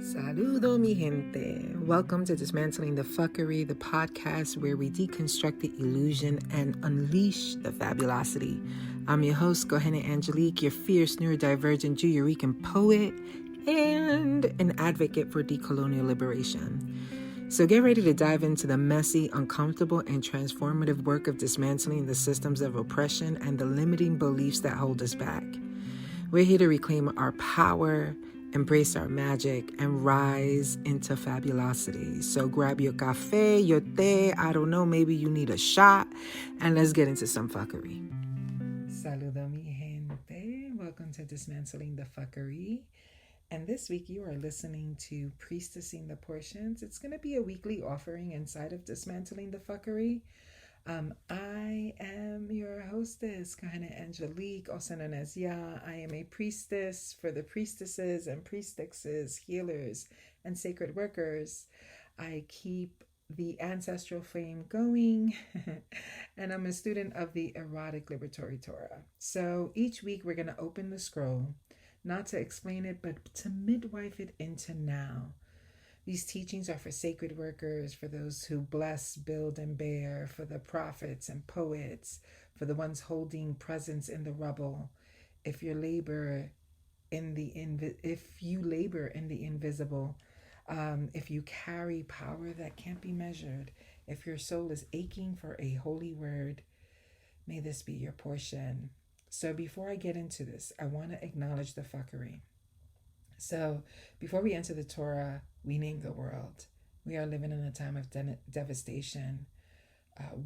Saludo, mi gente. Welcome to Dismantling the Fuckery, the podcast where we deconstruct the illusion and unleash the fabulosity. I'm your host, Gohene Angelique, your fierce neurodivergent Juyurican poet and an advocate for decolonial liberation. So get ready to dive into the messy, uncomfortable, and transformative work of dismantling the systems of oppression and the limiting beliefs that hold us back. We're here to reclaim our power, embrace our magic, and rise into fabulosity. So grab your café, your té, I don't know, maybe you need a shot, and let's get into some fuckery. Saludo, mi gente. Welcome to Dismantling the Fuckery. And this week you are listening to Priestessing the Portions. It's going to be a weekly offering inside of Dismantling the Fuckery. I am your hostess, Kahana Angelique, also known as Ya. I am a priestess for the priestesses and priestesses, healers, and sacred workers. I keep the ancestral flame going, and I'm a student of the erotic liberatory Torah. So each week we're going to open the scroll, not to explain it, but to midwife it into now. These teachings are for sacred workers, for those who bless, build, and bear, for the prophets and poets, for the ones holding presence in the rubble. If you labor in the invisible, if you carry power that can't be measured, if your soul is aching for a holy word, may this be your portion. So before I get into this, I want to acknowledge the fuckery. So before we enter the Torah, we name the world. We are living in a time of devastation,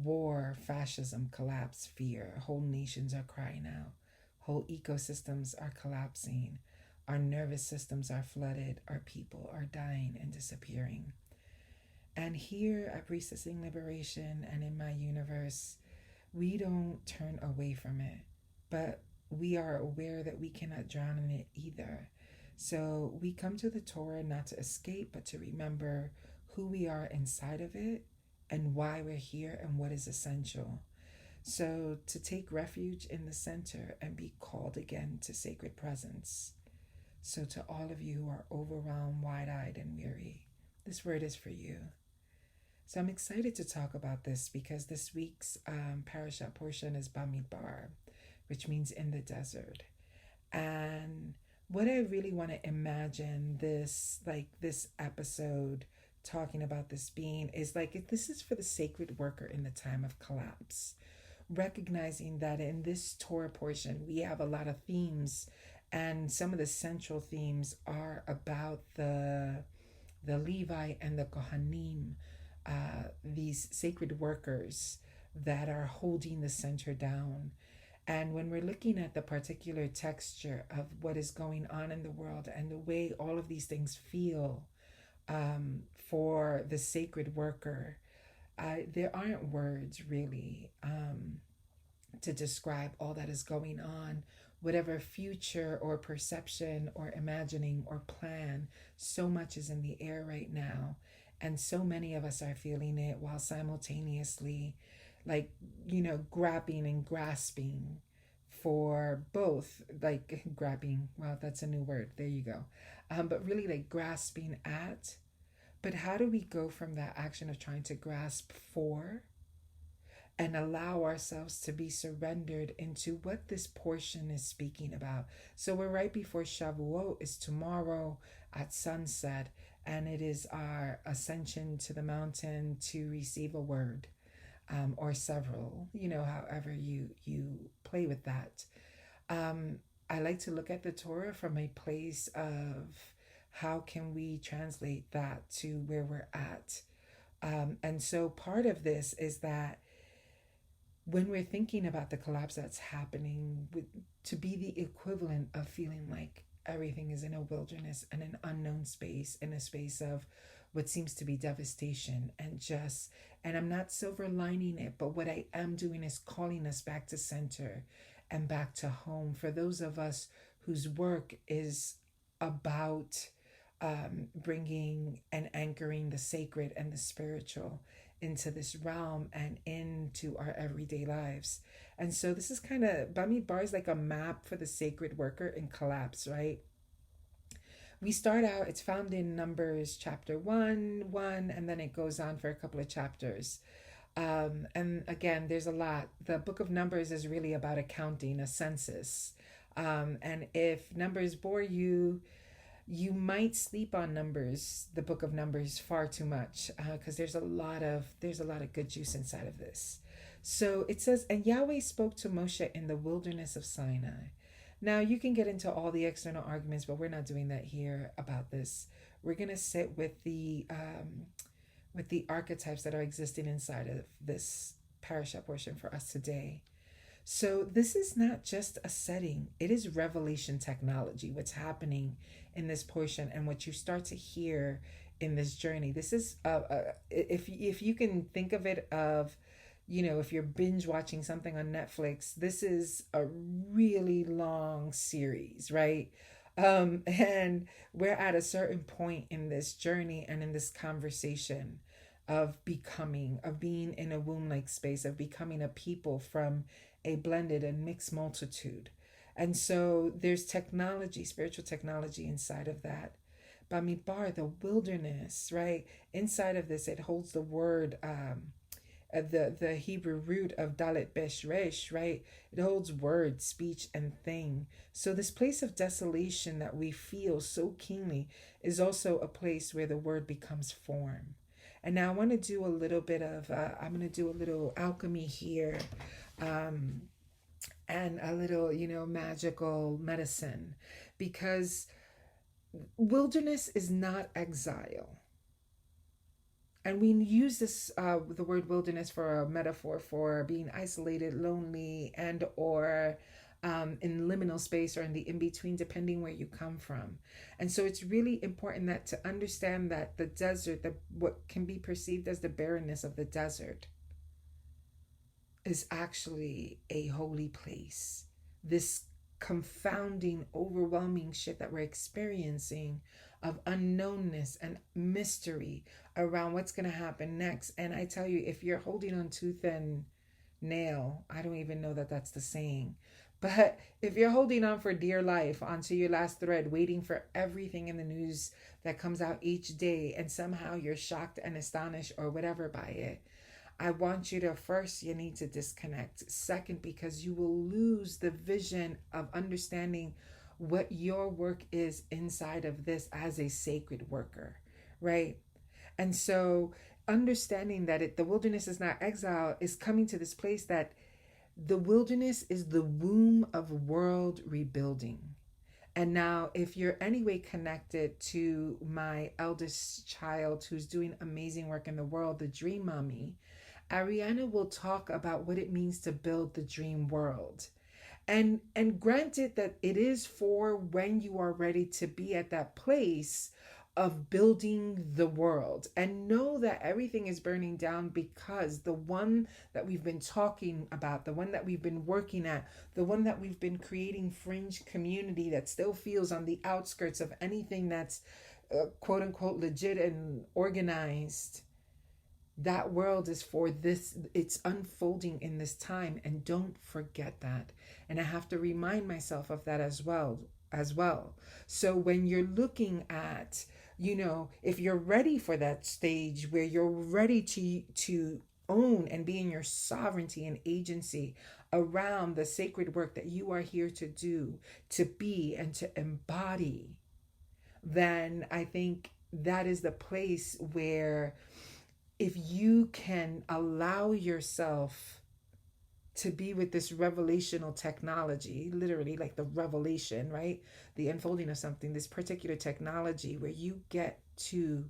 war, fascism, collapse, fear. Whole nations are crying out. Whole ecosystems are collapsing. Our nervous systems are flooded. Our people are dying and disappearing. And here at Priestessing Liberation and in my universe, we don't turn away from it, but we are aware that we cannot drown in it either. So we come to the Torah not to escape, but to remember who we are inside of it and why we're here and what is essential. So to take refuge in the center and be called again to sacred presence. So to all of you who are overwhelmed, wide-eyed, and weary, this word is for you. So I'm excited to talk about this because this week's parashah portion is Bamidbar, which means in the desert. And what I really want to imagine this episode talking about this being is this is for the sacred worker in the time of collapse. Recognizing that in this Torah portion, we have a lot of themes, and some of the central themes are about the Levi and the Kohanim, these sacred workers that are holding the center down. And when we're looking at the particular texture of what is going on in the world and the way all of these things feel for the sacred worker, there aren't words really to describe all that is going on. Whatever future or perception or imagining or plan, so much is in the air right now. And so many of us are feeling it while simultaneously grabbing and grasping for both, grabbing, well, that's a new word, there you go, but really grasping at. But how do we go from that action of trying to grasp for and allow ourselves to be surrendered into what this portion is speaking about? So we're right before Shavuot. Is tomorrow at sunset, and it is our ascension to the mountain to receive a word. Or several, however you play with that. I like to look at the Torah from a place of how can we translate that to where we're at. And so part of this is that when we're thinking about the collapse that's happening, to be the equivalent of feeling like everything is in a wilderness and an unknown space, in a space of what seems to be devastation and I'm not silver lining it, but what I am doing is calling us back to center and back to home. For those of us whose work is about bringing and anchoring the sacred and the spiritual into this realm and into our everyday lives. And so this is kind of, Bamidbar is like a map for the sacred worker in collapse, right? we start out, it's found in Numbers chapter 1, and then it goes on for a couple of chapters. And again, there's a lot. The book of Numbers is really about accounting, a census. And if Numbers bore you, you might sleep on Numbers, the book of Numbers, far too much, because there's a lot of good juice inside of this. So it says, and Yahweh spoke to Moshe in the wilderness of Sinai. Now you can get into all the external arguments, but we're not doing that here about this. We're gonna sit with the archetypes that are existing inside of this parashah portion for us today. So this is not just a setting, it is revelation technology, what's happening in this portion and what you start to hear in this journey. This is if you can think of it of, if you're binge watching something on Netflix, this is a really long series, right? And we're at a certain point in this journey and in this conversation of becoming, of being in a womb like space, of becoming a people from a blended and mixed multitude. And so there's technology, spiritual technology inside of that. Bamidbar, the wilderness, right? Inside of this, it holds the word, the Hebrew root of Dalet Besh Resh, right? It holds word, speech, and thing. So this place of desolation that we feel so keenly is also a place where the word becomes form. And now I want to do a little bit of, I'm going to do a little alchemy here, and a little, magical medicine, because wilderness is not exile. And we use this, the word wilderness, for a metaphor for being isolated, lonely, and or in liminal space, or in the in-between, depending where you come from. And so it's really important that to understand that the desert, what can be perceived as the barrenness of the desert, is actually a holy place. This confounding, overwhelming shit that we're experiencing of unknownness and mystery around what's going to happen next. And I tell you, if you're holding on tooth and nail, I don't even know that that's the saying, but if you're holding on for dear life onto your last thread, waiting for everything in the news that comes out each day, and somehow you're shocked and astonished or whatever by it, I want you to, first, you need to disconnect. Second, because you will lose the vision of understanding what your work is inside of this as a sacred worker, right? And so understanding that the wilderness is not exile, is coming to this place that the wilderness is the womb of world rebuilding. And now, if you're anyway connected to my eldest child who's doing amazing work in the world, the Dream Mommy, Ariana will talk about what it means to build the dream world. And granted that it is for when you are ready to be at that place of building the world, and know that everything is burning down, because the one that we've been talking about, the one that we've been working at, the one that we've been creating fringe community that still feels on the outskirts of anything that's quote unquote legit and organized, that world is for this. It's unfolding in this time, and don't forget that. And I have to remind myself of that as well. So when you're looking at, if you're ready for that stage where you're ready to own and be in your sovereignty and agency around the sacred work that you are here to do, to be, and to embody, then I think that is the place where, if you can allow yourself to be with this revelational technology, literally like the revelation, right? The unfolding of something, this particular technology where you get to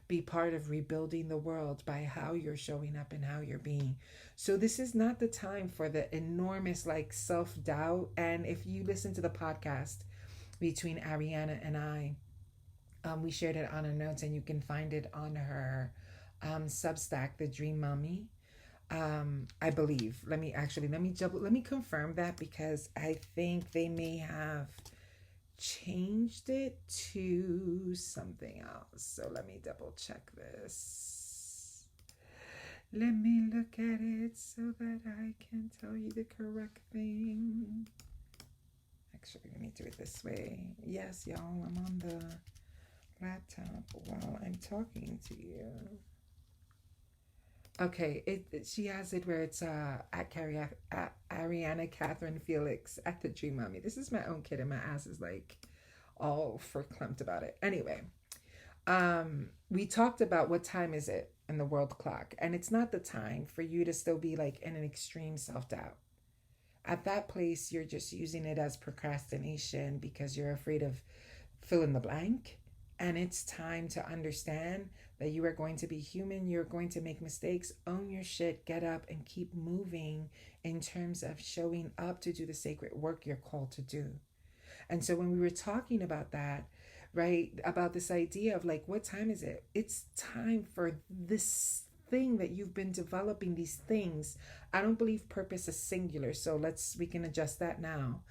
be part of rebuilding the world by how you're showing up and how you're being. So this is not the time for the enormous self-doubt. And if you listen to the podcast between Ariana and I, we shared it on our notes, and you can find it on her Substack, The Dream Mommy. I believe. Let me confirm that, because I think they may have changed it to something else. So let me double check this. Let me look at it so that I can tell you the correct thing. Actually, let me do it this way. Yes, y'all, I'm on the talking to you? Okay, she has it where it's at Ariana Catherine Felix at the Dream Mommy. This is my own kid, and my ass is like all verklempt about it. Anyway, we talked about what time is it in the world clock, and it's not the time for you to still be like in an extreme self-doubt. At that place, you're just using it as procrastination because you're afraid of fill in the blank. And it's time to understand that you are going to be human. You're going to make mistakes. Own your shit, get up, and keep moving in terms of showing up to do the sacred work you're called to do. And so when we were talking about that, right, about this idea of like, what time is it? It's time for this thing that you've been developing, these things. I don't believe purpose is singular, so we can adjust that now,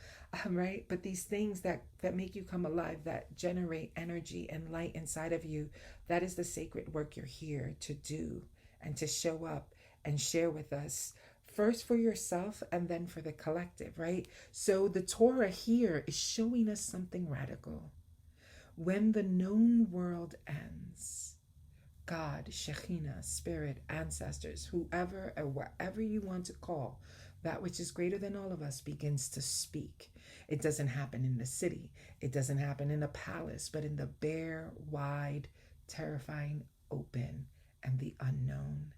right? But these things that make you come alive, that generate energy and light inside of you, that is the sacred work you're here to do and to show up and share with us. First for yourself and then for the collective, right? So the Torah here is showing us something radical. When the known world ends, God, Shekhinah, Spirit, ancestors, whoever or whatever you want to call, that which is greater than all of us begins to speak. It doesn't happen in the city. It doesn't happen in a palace, but in the bare, wide, terrifying, open, and the unknown.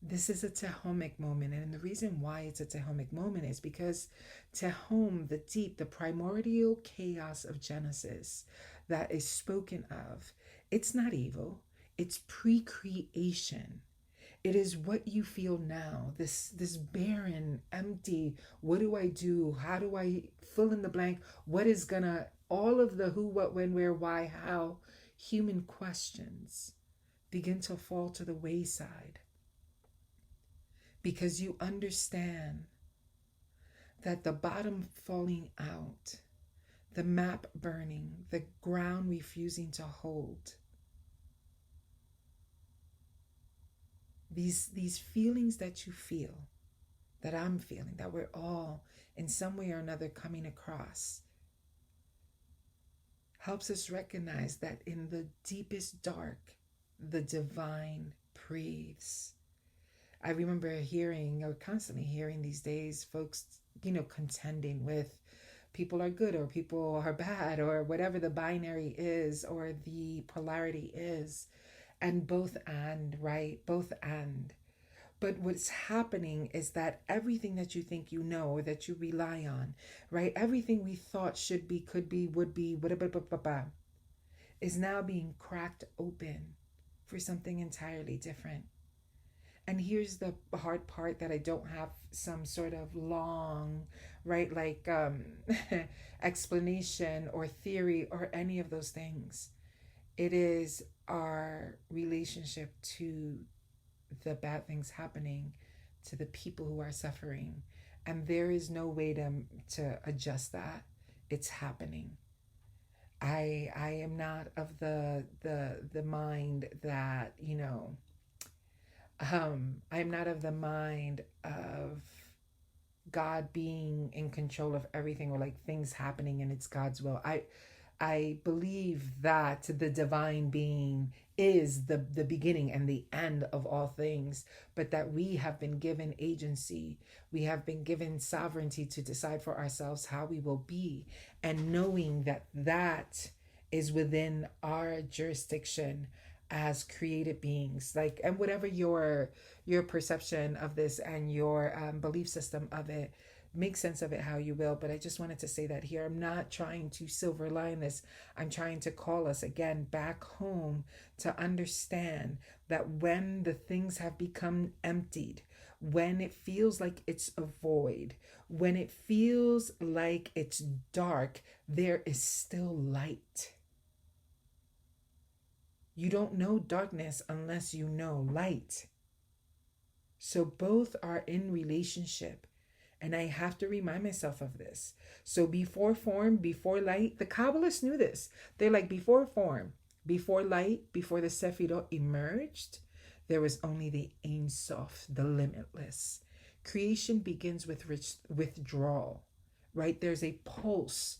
This is a Tehomic moment, and the reason why it's a Tehomic moment is because Tehom, the deep, the primordial chaos of Genesis that is spoken of, it's not evil. It's pre-creation. It is what you feel now, this barren, empty, what do I do? How do I fill in the blank? What is gonna, all of the who, what, when, where, why, how, human questions begin to fall to the wayside. Because you understand that the bottom falling out, the map burning, the ground refusing to hold, these feelings that you feel, that I'm feeling, that we're all in some way or another coming across, helps us recognize that in the deepest dark, the divine breathes. I remember constantly hearing these days, folks, contending with people are good or people are bad or whatever the binary is or the polarity is. And both and, right? Both and. But what's happening is that everything that you think you know or that you rely on, right? Everything we thought should be, could be, would be, is now being cracked open for something entirely different. And here's the hard part that I don't have some sort of long, right, like explanation or theory or any of those things. It is our relationship to the bad things happening, to the people who are suffering. And there is no way to adjust that. It's happening. I am not of the mind that, I'm not of the mind of God being in control of everything or like things happening and it's God's will. I believe that the divine being is the beginning and the end of all things, but that we have been given agency. We have been given sovereignty to decide for ourselves how we will be, and knowing that is within our jurisdiction as created beings. Like, and whatever your perception of this and your belief system of it, make sense of it how you will. But I just wanted to say that here. I'm not trying to silver line this. I'm trying to call us again back home to understand that when the things have become emptied, when it feels like it's a void, when it feels like it's dark, there is still light. You don't know darkness unless you know light. So both are in relationship. And I have to remind myself of this. So before form, before light, the Kabbalists knew this. They're like, before form, before light, before the Sefirot emerged, there was only the Ein Sof, the limitless. Creation begins with withdrawal, right? There's a pulse.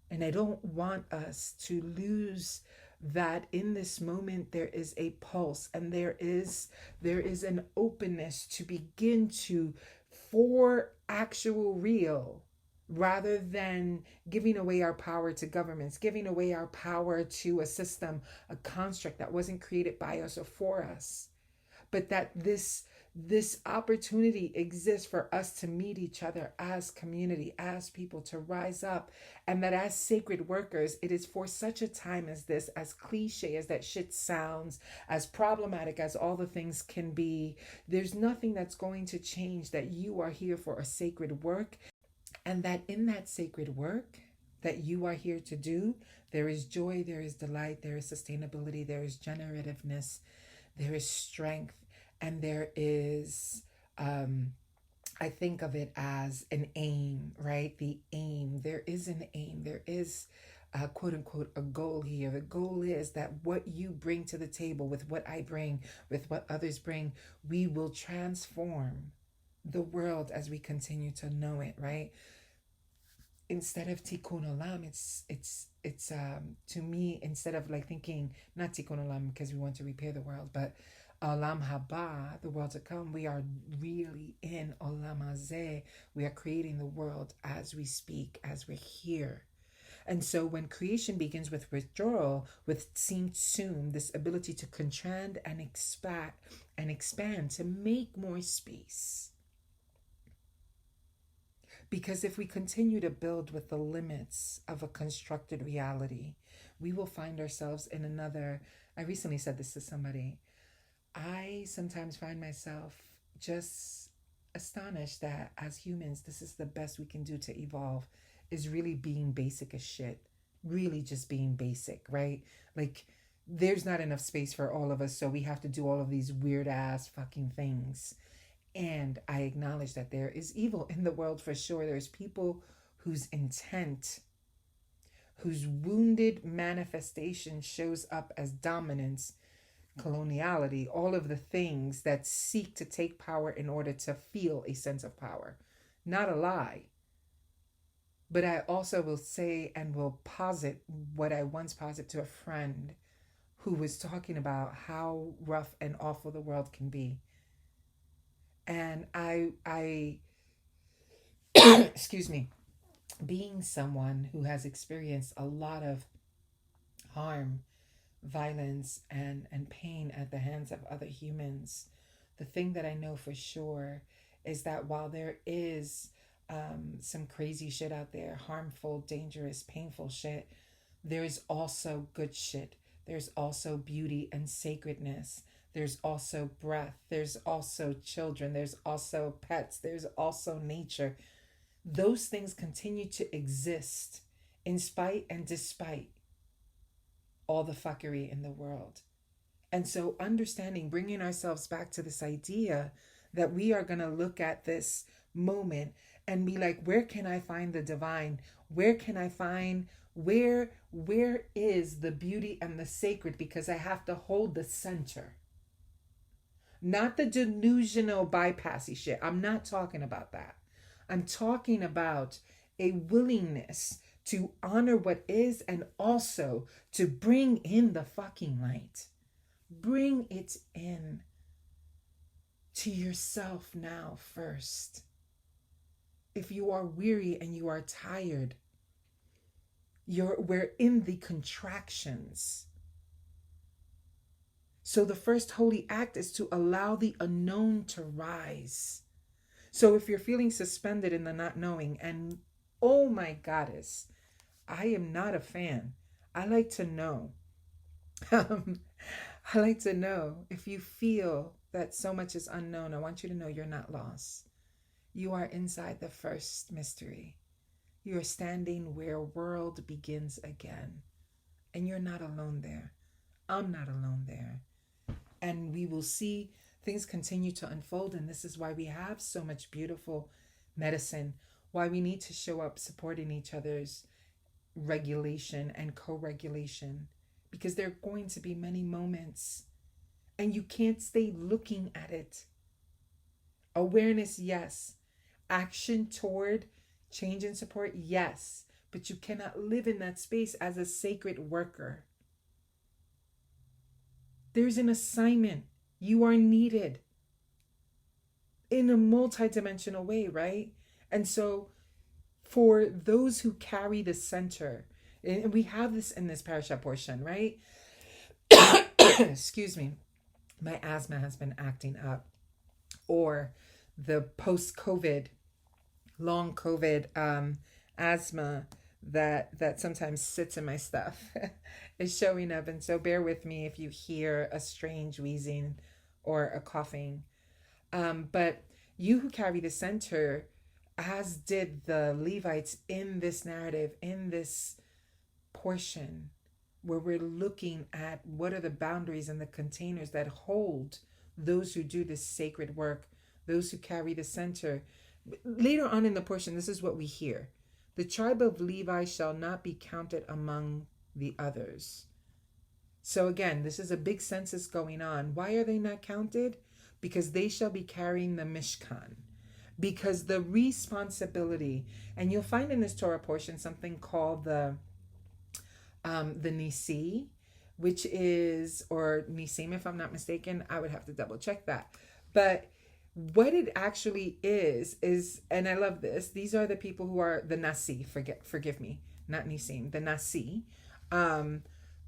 And I don't want us to lose that in this moment there is a pulse, and there is an openness to begin to, for actual real, rather than giving away our power to governments, giving away our power to a system, a construct that wasn't created by us or for us, but that this opportunity exists for us to meet each other as community, as people, to rise up, and that as sacred workers, it is for such a time as this, as cliche as that shit sounds, as problematic as all the things can be, there's nothing that's going to change, that you are here for a sacred work, and that in that sacred work that you are here to do, there is joy, there is delight, there is sustainability, there is generativeness, there is strength, and there is, I think of it as an aim, right? The aim. There is an aim. There is, quote unquote, a goal here. The goal is that what you bring to the table, with what I bring, with what others bring, we will transform the world as we continue to know it, right? Instead of tikkun olam, it's to me, instead of like thinking, not tikkun olam because we want to repair the world, but olam haba, the world to come, we are really in olam hazeh. We are creating the world as we speak, as we're here. And so when creation begins with withdrawal, with tzimtzum, this ability to contract and expand, to make more space. Because if we continue to build with the limits of a constructed reality, we will find ourselves in another. I recently said this to somebody. I sometimes find myself just astonished that as humans, this is the best we can do to evolve, is really being basic as shit. Really just being basic, right? Like, there's not enough space for all of us, so we have to do all of these weird ass fucking things. And I acknowledge that there is evil in the world for sure. There's people whose intent, whose wounded manifestation shows up as dominance, coloniality, all of the things that seek to take power in order to feel a sense of power. Not a lie. But I also will say and will posit what I once posited to a friend who was talking about how rough and awful the world can be. And I excuse me, being someone who has experienced a lot of harm, violence, and pain at the hands of other humans, the thing that I know for sure is that while there is some crazy shit out there, harmful, dangerous, painful shit, there's also good shit. There's also beauty and sacredness. There's also breath. There's also children. There's also pets. There's also nature. Those things continue to exist in spite and despite all the fuckery in the world. And so understanding, bringing ourselves back to this idea that we are going to look at this moment and be like, where can I find the divine? Where can I find, where is the beauty and the sacred? Because I have to hold the center. Not the delusional bypassy shit. I'm not talking about that. I'm talking about a willingness to honor what is, and also to bring in the fucking light. Bring it in to yourself now first. If you are weary and you are tired, we're in the contractions. So the first holy act is to allow the unknown to rise. So if you're feeling suspended in the not knowing, and oh my goddess, I am not a fan. I like to know. I like to know. If you feel that so much is unknown, I want you to know you're not lost. You are inside the first mystery. You are standing where world begins again. And you're not alone there. I'm not alone there. And we will see things continue to unfold. And this is why we have so much beautiful medicine, why we need to show up supporting each other's regulation and co-regulation, because there are going to be many moments and you can't stay looking at it. Awareness, yes. Action toward change and support, yes. But you cannot live in that space as a sacred worker. There's an assignment. You are needed in a multidimensional way, right? And so for those who carry the center, and we have this in this parashah portion, right? Excuse me. My asthma has been acting up, or the post-COVID, long COVID asthma that sometimes sits in my stuff is showing up. And so bear with me if you hear a strange wheezing or a coughing. But you who carry the center, as did the Levites in this narrative, in this portion, where we're looking at what are the boundaries and the containers that hold those who do this sacred work, those who carry the center. Later on in the portion, this is what we hear. The tribe of Levi shall not be counted among the others. So again, this is a big census going on. Why are they not counted? Because they shall be carrying the Mishkan. Because the responsibility, and you'll find in this Torah portion something called the Nisi, which is, or Nisim if I'm not mistaken, I would have to double check that. But what it actually is, and I love this, these are the people who are the Nasi, forgive me, not Nisim, the Nasi.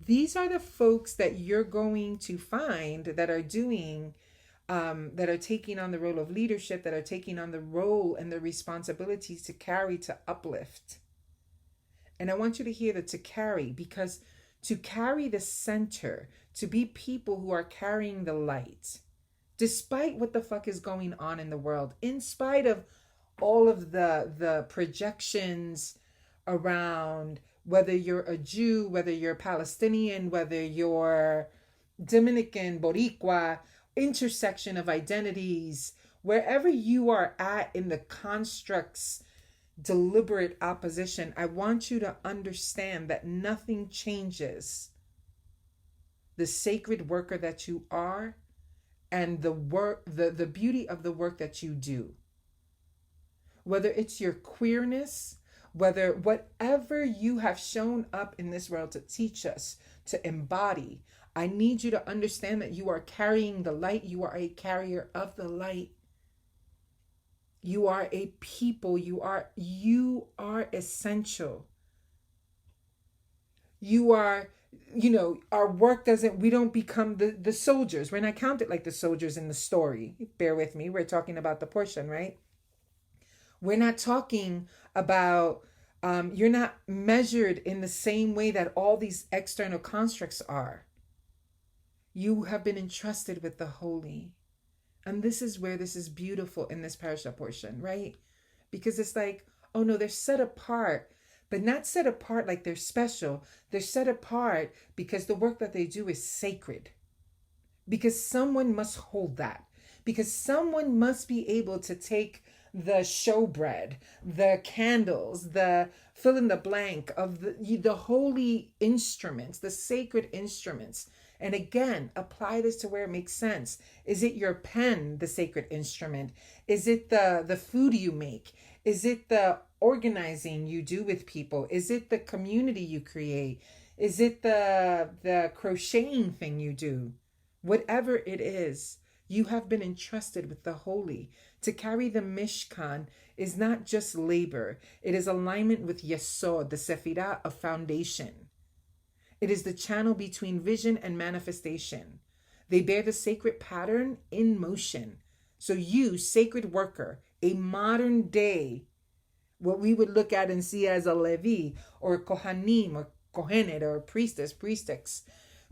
These are the folks that you're going to find that are doing, that are taking on the role of leadership, that are taking on the role and the responsibilities to carry, to uplift. And I want you to hear the to carry, because to carry the center, to be people who are carrying the light, despite what the fuck is going on in the world, in spite of all of the projections around whether you're a Jew, whether you're Palestinian, whether you're Dominican, Boricua, intersection of identities, wherever you are at in the constructs, deliberate opposition, I want you to understand that nothing changes the sacred worker that you are and the work, the beauty of the work that you do. Whether it's your queerness, whether whatever you have shown up in this world to teach us, to embody, I need you to understand that you are carrying the light. You are a carrier of the light. You are a people. You are essential. You are, our work doesn't, we don't become the soldiers. We're not counted like the soldiers in the story. Bear with me. We're talking about the portion, right? We're not talking about, you're not measured in the same way that all these external constructs are. You have been entrusted with the holy. And this is where this is beautiful in this parashah portion, right? Because it's like, oh no, they're set apart, but not set apart like they're special. They're set apart because the work that they do is sacred. Because someone must hold that. Because someone must be able to take the showbread, the candles, the fill in the blank of the holy instruments, the sacred instruments. And again, apply this to where it makes sense. Is it your pen, the sacred instrument? Is it the food you make? Is it the organizing you do with people? Is it the community you create? Is it the crocheting thing you do? Whatever it is, you have been entrusted with the holy. To carry the Mishkan is not just labor. It is alignment with Yesod, the Sephirah of foundation. It is the channel between vision and manifestation. They bear the sacred pattern in motion. So you, sacred worker, a modern day, what we would look at and see as a Levi or Kohanim or Kohenet or priestess,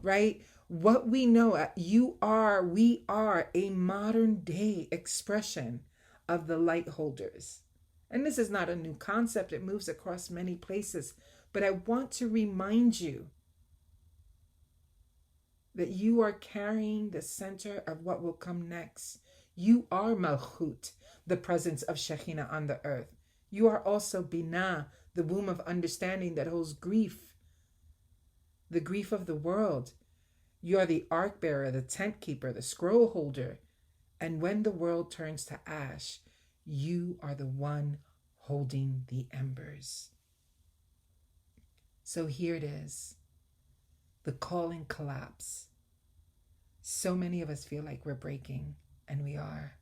right? What we know, we are a modern day expression of the light holders. And this is not a new concept. It moves across many places. But I want to remind you that you are carrying the center of what will come next. You are Malchut, the presence of Shekhinah on the earth. You are also Binah, the womb of understanding that holds grief, the grief of the world. You are the ark bearer, the tent keeper, the scroll holder. And when the world turns to ash, you are the one holding the embers. So here it is. The calling collapse. So many of us feel like we're breaking, and we are.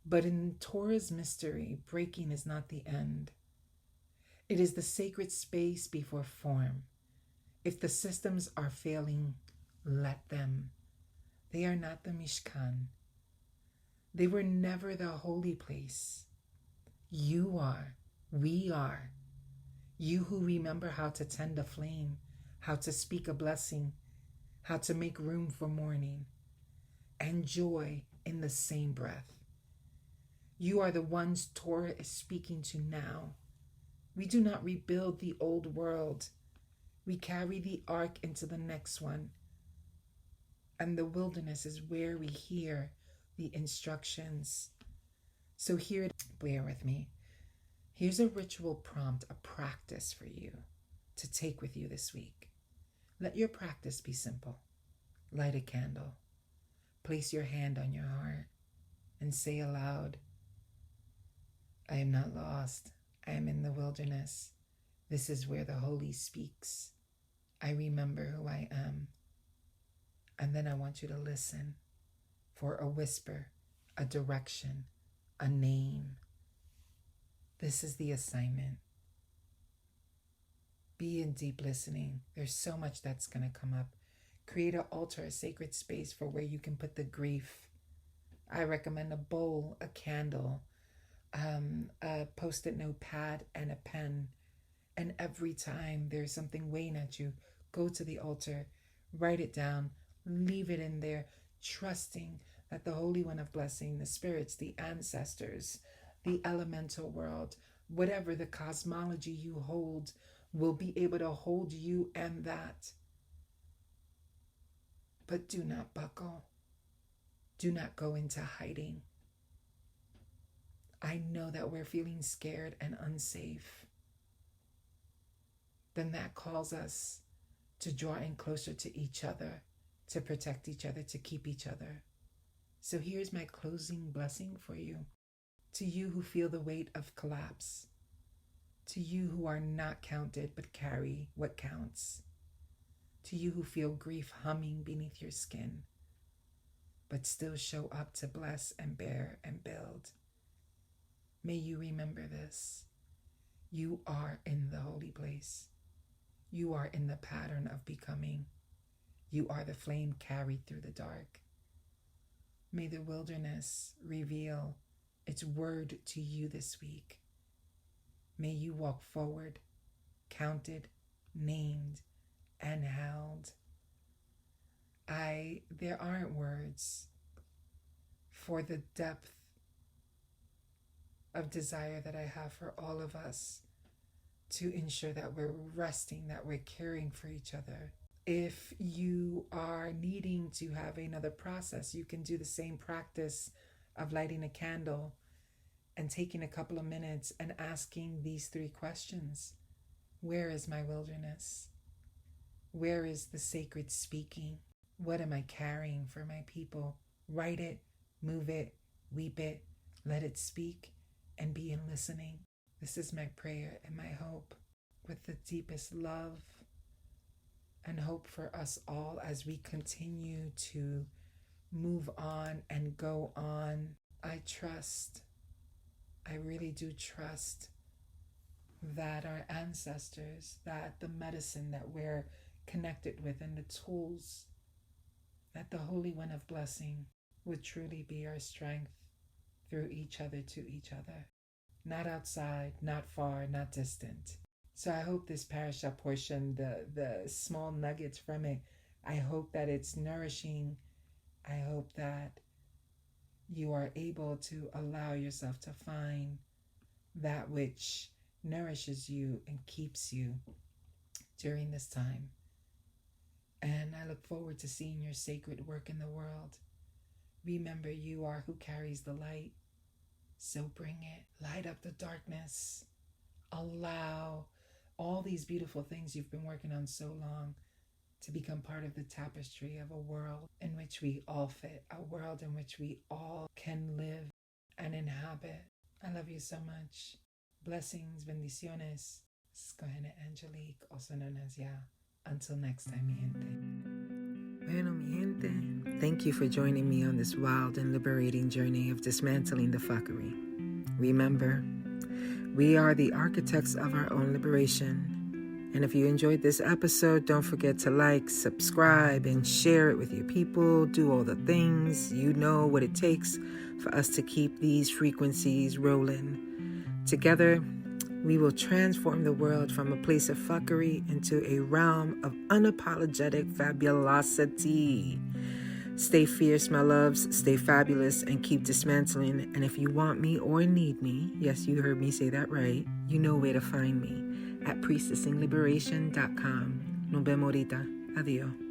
But in Torah's mystery, breaking is not the end. It is the sacred space before form. If the systems are failing, let them. They are not the Mishkan. They were never the holy place. You are. We are. You who remember how to tend a flame, how to speak a blessing, how to make room for mourning and joy in the same breath. You are the ones Torah is speaking to now. We do not rebuild the old world. We carry the ark into the next one. And the wilderness is where we hear the instructions. So here, bear with me. Here's a ritual prompt, a practice for you to take with you this week. Let your practice be simple. Light a candle. Place your hand on your heart and say aloud, I am not lost. I am in the wilderness. This is where the Holy speaks. I remember who I am. And then I want you to listen for a whisper, a direction, a name. This is the assignment. Be in deep listening. There's so much that's going to come up. Create an altar, a sacred space for where you can put the grief. I recommend a bowl, a candle, a post-it notepad, and a pen. And every time there's something weighing at you, go to the altar, write it down, leave it in there, trusting that the Holy One of Blessing, the spirits, the ancestors, the elemental world, whatever the cosmology you hold, will be able to hold you and that. But do not buckle. Do not go into hiding. I know that we're feeling scared and unsafe. Then that calls us to draw in closer to each other, to protect each other, to keep each other. So here's my closing blessing for you. To you who feel the weight of collapse. To you who are not counted but carry what counts. To you who feel grief humming beneath your skin, but still show up to bless and bear and build. May you remember this. You are in the holy place. You are in the pattern of becoming. You are the flame carried through the dark. May the wilderness reveal its word to you this week. May you walk forward, counted, named, and held. There aren't words for the depth of desire that I have for all of us to ensure that we're resting, that we're caring for each other. If you are needing to have another process, you can do the same practice of lighting a candle and taking a couple of minutes and asking these 3 questions. Where is my wilderness? Where is the sacred speaking? What am I carrying for my people? Write it, move it, weep it, let it speak, and be in listening. This is my prayer and my hope, with the deepest love and hope for us all as we continue to move on and go on. I trust, I really do trust that our ancestors, that the medicine that we're connected with and the tools, that the Holy One of Blessing would truly be our strength through each other to each other. Not outside, not far, not distant. So I hope this parashah portion, the small nuggets from it, I hope that it's nourishing. I hope that you are able to allow yourself to find that which nourishes you and keeps you during this time. And I look forward to seeing your sacred work in the world. Remember, you are who carries the light. So bring it. Light up the darkness. Allow all these beautiful things you've been working on so long to become part of the tapestry of a world in which we all fit, a world in which we all can live and inhabit. I love you so much. Blessings, bendiciones. This is Angelique, also known as Ya. Until next time, mi gente. Bueno, mi gente, thank you for joining me on this wild and liberating journey of dismantling the fuckery. Remember, we are the architects of our own liberation. And if you enjoyed this episode, don't forget to like, subscribe, and share it with your people. Do all the things. You know what it takes for us to keep these frequencies rolling. Together, we will transform the world from a place of fuckery into a realm of unapologetic fabulosity. Stay fierce, my loves. Stay fabulous and keep dismantling. And if you want me or need me, yes, you heard me say that right, you know where to find me at priestessingliberation.com. Nos vemos ahorita. Adiós.